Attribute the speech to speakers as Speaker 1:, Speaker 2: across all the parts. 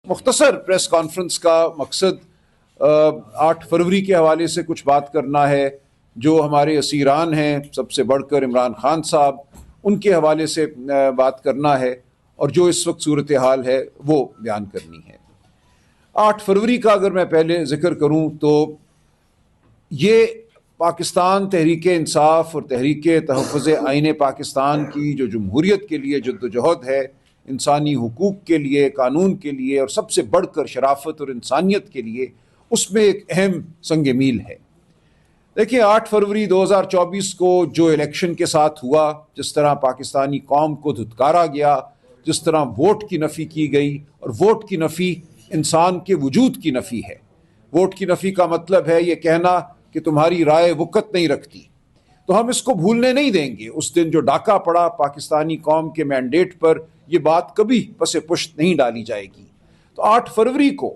Speaker 1: مختصر press conference کا مقصد 8 فروری کے حوالے سے کچھ بات کرنا ہے. جو ہمارے اسیران ہیں سب سے بڑھ کر عمران خان صاحب، ان کے حوالے سے بات کرنا ہے اور جو اس وقت صورتحال ہے وہ بیان کرنی ہے. 8 فروری کا اگر میں پہلے ذکر کروں تو یہ پاکستان تحریک انصاف اور تحریک تحفظ آئین پاکستان کی جو جمہوریت کے لیے جدوجہد ہے، انسانی حقوق کے لیے، قانون کے لیے اور سب سے بڑھ کر شرافت اور انسانیت کے لیے، اس میں ایک اہم سنگ میل ہے. دیکھیں 8 فروری 2024 کو جو الیکشن کے ساتھ ہوا، جس طرح پاکستانی قوم کو دھتکارا گیا، جس طرح ووٹ کی نفی کی گئی، اور ووٹ کی نفی انسان کے وجود کی نفی ہے. ووٹ کی نفی کا مطلب ہے یہ کہنا کہ تمہاری رائے وقت نہیں رکھتی. تو ہم اس کو بھولنے نہیں دیں گے. اس دن جو ڈاکہ پڑا پاکستانی قوم کے مینڈیٹ پر، یہ بات کبھی پس پشت نہیں ڈالی جائے گی. تو 8 فروری کو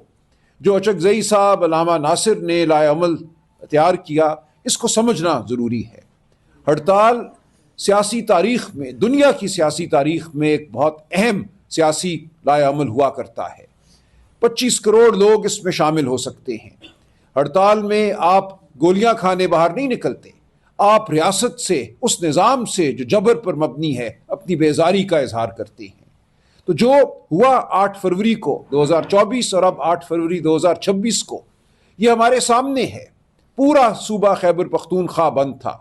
Speaker 1: جو اچکزئی صاحب، علامہ ناصر نے لائے عمل تیار کیا، اس کو سمجھنا ضروری ہے. ہڑتال سیاسی تاریخ میں، دنیا کی سیاسی تاریخ میں ایک بہت اہم سیاسی لائے عمل ہوا کرتا ہے. 25 کروڑ لوگ اس میں شامل ہو سکتے ہیں. ہڑتال میں آپ گولیاں کھانے باہر نہیں نکلتے، آپ ریاست سے، اس نظام سے جو جبر پر مبنی ہے، اپنی بیزاری کا اظہار کرتے ہیں. تو جو ہوا 8 فروری کو 2024 اور اب 8 فروری 2026 کو، یہ ہمارے سامنے ہے. پورا صوبہ خیبر پختونخوا بند تھا.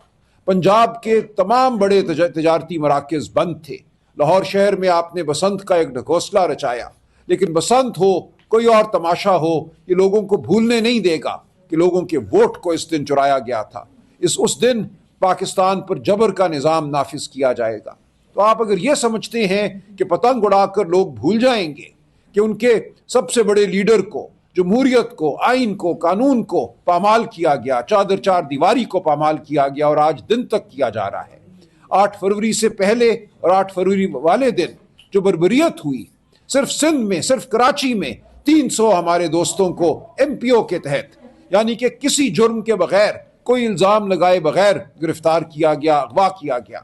Speaker 1: پنجاب کے تمام بڑے تجارتی مراکز بند تھے. لاہور شہر میں آپ نے بسنت کا ایک ڈھکوسلا رچایا، لیکن بسنت ہو، کوئی اور تماشا ہو، یہ لوگوں کو بھولنے نہیں دے گا کہ لوگوں کے ووٹ کو اس دن چرایا گیا تھا. اس دن پاکستان پر جبر کا نظام نافذ کیا جائے گا. تو آپ اگر یہ سمجھتے ہیں کہ پتنگ اڑا کر لوگ بھول جائیں گے کہ ان کے سب سے بڑے لیڈر کو، جمہوریت کو، آئین کو، قانون کو پامال کیا گیا، چادر چار دیواری کو پامال کیا گیا اور آج دن تک کیا جا رہا ہے. 8 فروری سے پہلے اور 8 فروری والے دن جو بربریت ہوئی، صرف سندھ میں، صرف کراچی میں 300 ہمارے دوستوں کو ایم پی او کے تحت، یعنی کہ کسی جرم کے بغیر، کوئی الزام لگائے بغیر گرفتار کیا گیا، اغوا کیا گیا.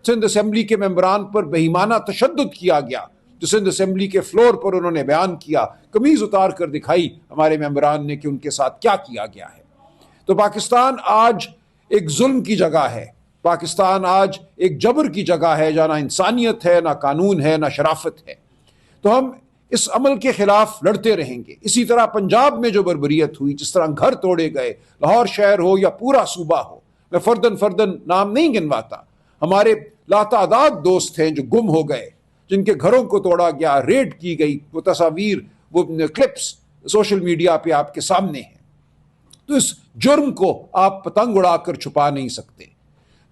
Speaker 1: سندھ اسمبلی کے ممبران پر بہیمانہ تشدد کیا گیا، جو سندھ اسمبلی کے فلور پر انہوں نے بیان کیا، قمیض اتار کر دکھائی ہمارے ممبران نے کہ ان کے ساتھ کیا کیا گیا ہے. تو پاکستان آج ایک ظلم کی جگہ ہے. پاکستان آج ایک جبر کی جگہ ہے، جہاں نہ انسانیت ہے، نہ قانون ہے، نہ شرافت ہے. تو ہم اس عمل کے خلاف لڑتے رہیں گے. اسی طرح پنجاب میں جو بربریت ہوئی، جس طرح گھر توڑے گئے، لاہور شہر ہو یا پورا صوبہ ہو، میں فردن نام نہیں گنواتا، ہمارے لاتعداد دوست ہیں جو گم ہو گئے، جن کے گھروں کو توڑا گیا، ریڈ کی گئی. وہ تصاویر، وہ کلپس سوشل میڈیا پہ آپ کے سامنے ہیں. تو اس جرم کو آپ پتنگ اڑا کر چھپا نہیں سکتے.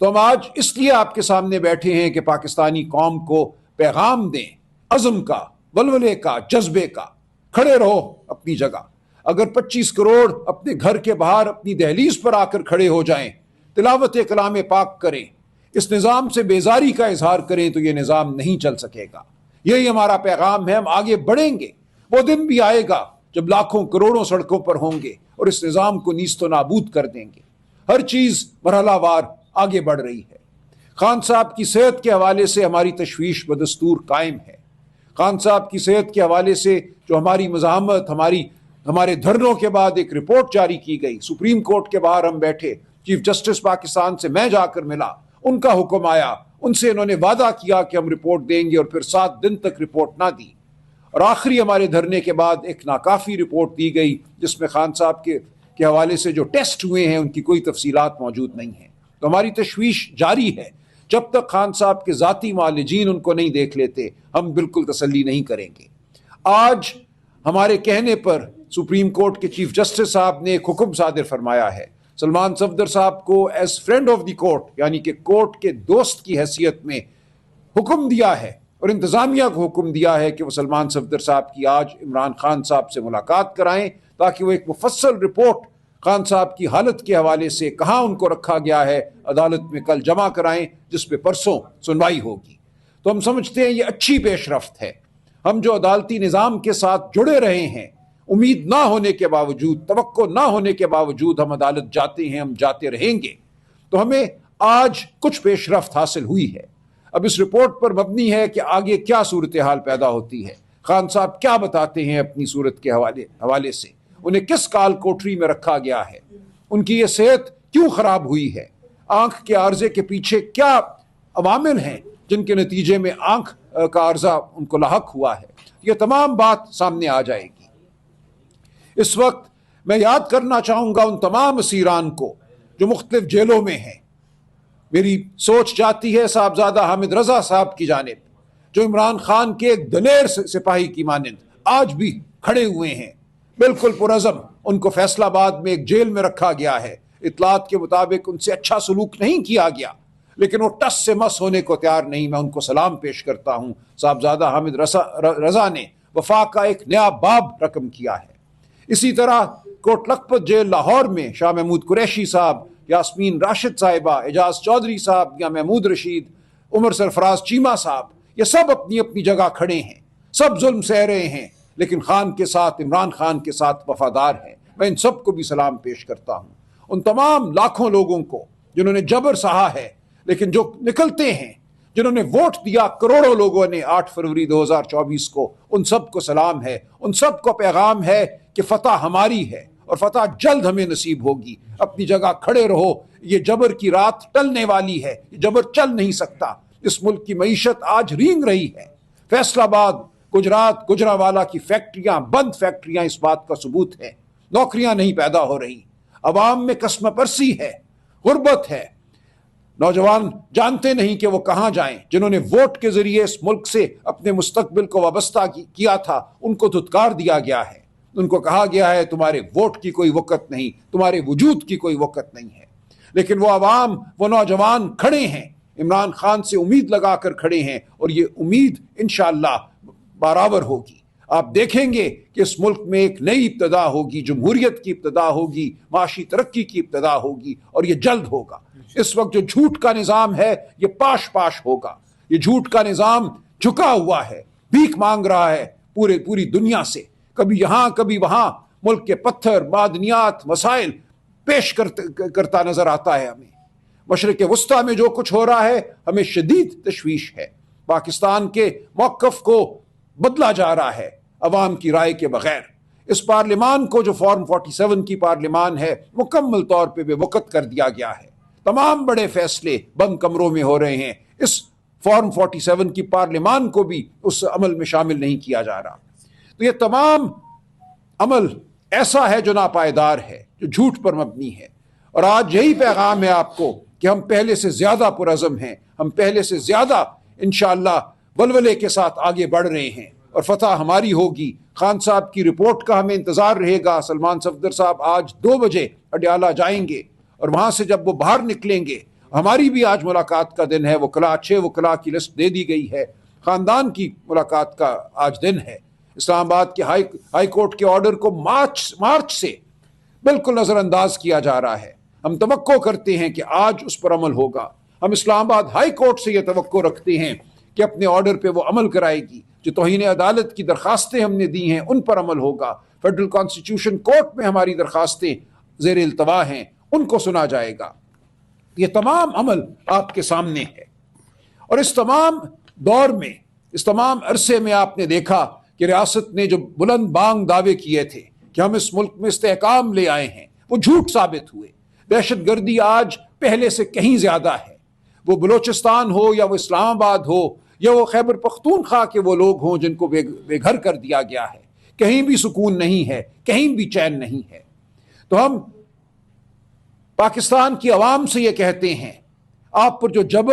Speaker 1: تو ہم آج اس لیے آپ کے سامنے بیٹھے ہیں کہ پاکستانی قوم کو پیغام دیں، عزم کا، ولولے کا، جذبے کا. کھڑے رہو اپنی جگہ. اگر 25 کروڑ اپنے گھر کے باہر اپنی دہلیز پر آ کر کھڑے ہو جائیں، تلاوت کلام پاک کریں، اس نظام سے بیزاری کا اظہار کریں، تو یہ نظام نہیں چل سکے گا. یہی ہمارا پیغام ہے. ہم آگے بڑھیں گے. وہ دن بھی آئے گا جب لاکھوں کروڑوں سڑکوں پر ہوں گے اور اس نظام کو نیست و نابود کر دیں گے. ہر چیز مرحلہ وار آگے بڑھ رہی ہے. خان صاحب کی صحت کے حوالے سے ہماری تشویش بدستور قائم ہے. خان صاحب کی صحت کے حوالے سے جو ہماری مزاحمت، ہمارے دھرنوں کے بعد ایک رپورٹ جاری کی گئی. سپریم کورٹ کے باہر ہم بیٹھے، چیف جسٹس پاکستان سے میں جا کر ملا، ان کا حکم آیا، ان سے انہوں نے وعدہ کیا کہ ہم رپورٹ دیں گے، اور پھر 7 دن تک رپورٹ نہ دی. اور آخری ہمارے دھرنے کے بعد ایک ناکافی رپورٹ دی گئی، جس میں خان صاحب کے حوالے سے جو ٹیسٹ ہوئے ہیں ان کی کوئی تفصیلات موجود نہیں ہیں. تو ہماری تشویش جاری ہے. جب تک خان صاحب کے ذاتی معالجین ان کو نہیں دیکھ لیتے، ہم بالکل تسلی نہیں کریں گے. آج ہمارے کہنے پر سپریم کورٹ کے چیف جسٹس صاحب نے ایک حکم صادر فرمایا ہے. سلمان صفدر صاحب کو as friend of the court, یعنی کہ کورٹ کے دوست کی حیثیت میں حکم دیا ہے، اور انتظامیہ کو حکم دیا ہے کہ وہ سلمان صفدر صاحب کی آج عمران خان صاحب سے ملاقات کرائیں، تاکہ وہ ایک مفصل رپورٹ خان صاحب کی حالت کے حوالے سے، کہاں ان کو رکھا گیا ہے، عدالت میں کل جمع کرائیں، جس پہ پرسوں سنوائی ہوگی. تو ہم سمجھتے ہیں یہ اچھی پیش رفت ہے. ہم جو عدالتی نظام کے ساتھ جڑے رہے ہیں، امید نہ ہونے کے باوجود، توقع نہ ہونے کے باوجود ہم عدالت جاتے ہیں، ہم جاتے رہیں گے. تو ہمیں آج کچھ پیش رفت حاصل ہوئی ہے. اب اس رپورٹ پر مبنی ہے کہ آگے کیا صورتحال پیدا ہوتی ہے. خان صاحب کیا بتاتے ہیں اپنی صورت کے حوالے سے، انہیں کس کال کوٹری میں رکھا گیا ہے، ان کی یہ صحت کیوں خراب ہوئی ہے، آنکھ کے عارضے کے پیچھے کیا عوامل ہیں جن کے نتیجے میں آنکھ کا عارضہ ان کو لاحق ہوا ہے، یہ تمام بات سامنے آ جائے گی۔ اس وقت میں یاد کرنا چاہوں گا ان تمام اسیران کو جو مختلف جیلوں میں ہیں۔ میری سوچ جاتی ہے صاحبزادہ حامد رضا صاحب کی جانب، جو عمران خان کے ایک دلیر سپاہی کی مانند آج بھی کھڑے ہوئے ہیں، بالکل پرعزم۔ ان کو فیصل آباد میں ایک جیل میں رکھا گیا ہے، اطلاعات کے مطابق ان سے اچھا سلوک نہیں کیا گیا، لیکن وہ ٹس سے مس ہونے کو تیار نہیں۔ میں ان کو سلام پیش کرتا ہوں، صاحبزادہ حامد رضا نے وفا کا ایک نیا باب رقم کیا ہے۔ اسی طرح کوٹ لکھپت جیل لاہور میں شاہ محمود قریشی صاحب، یاسمین راشد صاحبہ، اعجاز چودھری صاحب یا محمود رشید، عمر سرفراز چیمہ صاحب، یہ سب اپنی اپنی جگہ کھڑے ہیں، سب ظلم سہ رہے ہیں، لیکن خان کے ساتھ، عمران خان کے ساتھ وفادار ہیں۔ میں ان سب کو بھی سلام پیش کرتا ہوں۔ ان تمام لاکھوں لوگوں کو جنہوں نے جبر سہا ہے لیکن جو نکلتے ہیں، جنہوں نے ووٹ دیا کروڑوں لوگوں نے 8 فروری 2024 کو، ان سب کو سلام ہے، ان سب کو پیغام ہے کہ فتح ہماری ہے اور فتح جلد ہمیں نصیب ہوگی۔ اپنی جگہ کھڑے رہو، یہ جبر کی رات ٹلنے والی ہے، یہ جبر چل نہیں سکتا۔ اس ملک کی معیشت آج رینگ رہی ہے۔ فیصل آباد، گجرات، گجرانوالہ کی فیکٹریاں، بند فیکٹریاں اس بات کا ثبوت ہے۔ نوکریاں نہیں پیدا ہو رہی، عوام میں قسم پرسی ہے، غربت ہے، نوجوان جانتے نہیں کہ وہ کہاں جائیں۔ جنہوں نے ووٹ کے ذریعے اس ملک سے اپنے مستقبل کو وابستہ کیا تھا، ان کو دھتکار دیا گیا ہے، ان کو کہا گیا ہے تمہارے ووٹ کی کوئی وقت نہیں، تمہارے وجود کی کوئی وقت نہیں ہے۔ لیکن وہ عوام، وہ نوجوان کھڑے ہیں، عمران خان سے امید لگا کر کھڑے ہیں، اور یہ امید انشاءاللہ برابر ہوگی۔ آپ دیکھیں گے کہ اس ملک میں ایک نئی ابتدا ہوگی، جمہوریت کی ابتدا ہوگی، معاشی ترقی کی ابتدا ہوگی، اور یہ جلد ہوگا۔ اس وقت جو جھوٹ کا نظام ہے یہ پاش پاش ہوگا۔ یہ جھوٹ کا نظام جھکا ہوا ہے، بھیک مانگ رہا ہے پوری دنیا سے، کبھی یہاں کبھی وہاں، ملک کے پتھر، معدنیات، وسائل پیش کرتا نظر آتا ہے ہمیں۔ مشرق وسطیٰ میں جو کچھ ہو رہا ہے ہمیں شدید تشویش ہے۔ پاکستان کے موقف کو بدلا جا رہا ہے عوام کی رائے کے بغیر۔ اس پارلیمان کو جو فارم 47 کی پارلیمان ہے، مکمل طور پہ بے وقت کر دیا گیا ہے۔ تمام بڑے فیصلے بند کمروں میں ہو رہے ہیں، اس فارم 47 کی پارلیمان کو بھی اس عمل میں شامل نہیں کیا جا رہا۔ تو یہ تمام عمل ایسا ہے جو ناپائیدار ہے، جو جھوٹ پر مبنی ہے۔ اور آج یہی پیغام ہے آپ کو کہ ہم پہلے سے زیادہ پرعزم ہیں، ہم پہلے سے زیادہ انشاءاللہ ولولے کے ساتھ آگے بڑھ رہے ہیں، اور فتح ہماری ہوگی۔ خان صاحب کی رپورٹ کا ہمیں انتظار رہے گا۔ سلمان صفدر صاحب آج 2 بجے اڈیالہ جائیں گے، اور وہاں سے جب وہ باہر نکلیں گے، ہماری بھی آج ملاقات کا دن ہے۔ وکلاء 6 وکلاء کی لسٹ دے دی گئی ہے، خاندان کی ملاقات کا آج دن ہے۔ اسلام آباد کے ہائی کورٹ کے آرڈر کو مارچ سے بالکل نظر انداز کیا جا رہا ہے۔ ہم توقع کرتے ہیں کہ آج اس پر عمل ہوگا۔ ہم اسلام آباد ہائی کورٹ سے یہ توقع رکھتے ہیں کہ اپنے آرڈر پہ وہ عمل کرائے گی۔ جو توہین عدالت کی درخواستیں ہم نے دی ہیں ان پر عمل ہوگا۔ فیڈرل کانسٹیٹیوشن کورٹ میں ہماری درخواستیں زیر التوا ہیں، ان کو سنا جائے گا۔ یہ تمام عمل آپ کے سامنے ہے، اور اس تمام دور میں، اس تمام عرصے میں آپ نے دیکھا کہ ریاست نے جو بلند بانگ دعوے کیے تھے کہ ہم اس ملک میں استحکام لے آئے ہیں، وہ جھوٹ ثابت ہوئے۔ دہشت گردی آج پہلے سے کہیں زیادہ ہے، وہ بلوچستان ہو یا وہ اسلام آباد ہو یا وہ خیبر پختونخوا کے وہ لوگ ہوں جن کو بے گھر کر دیا گیا ہے، کہیں بھی سکون نہیں ہے، کہیں بھی چین نہیں ہے۔ تو ہم پاکستان کی عوام سے یہ کہتے ہیں، آپ پر جو جبر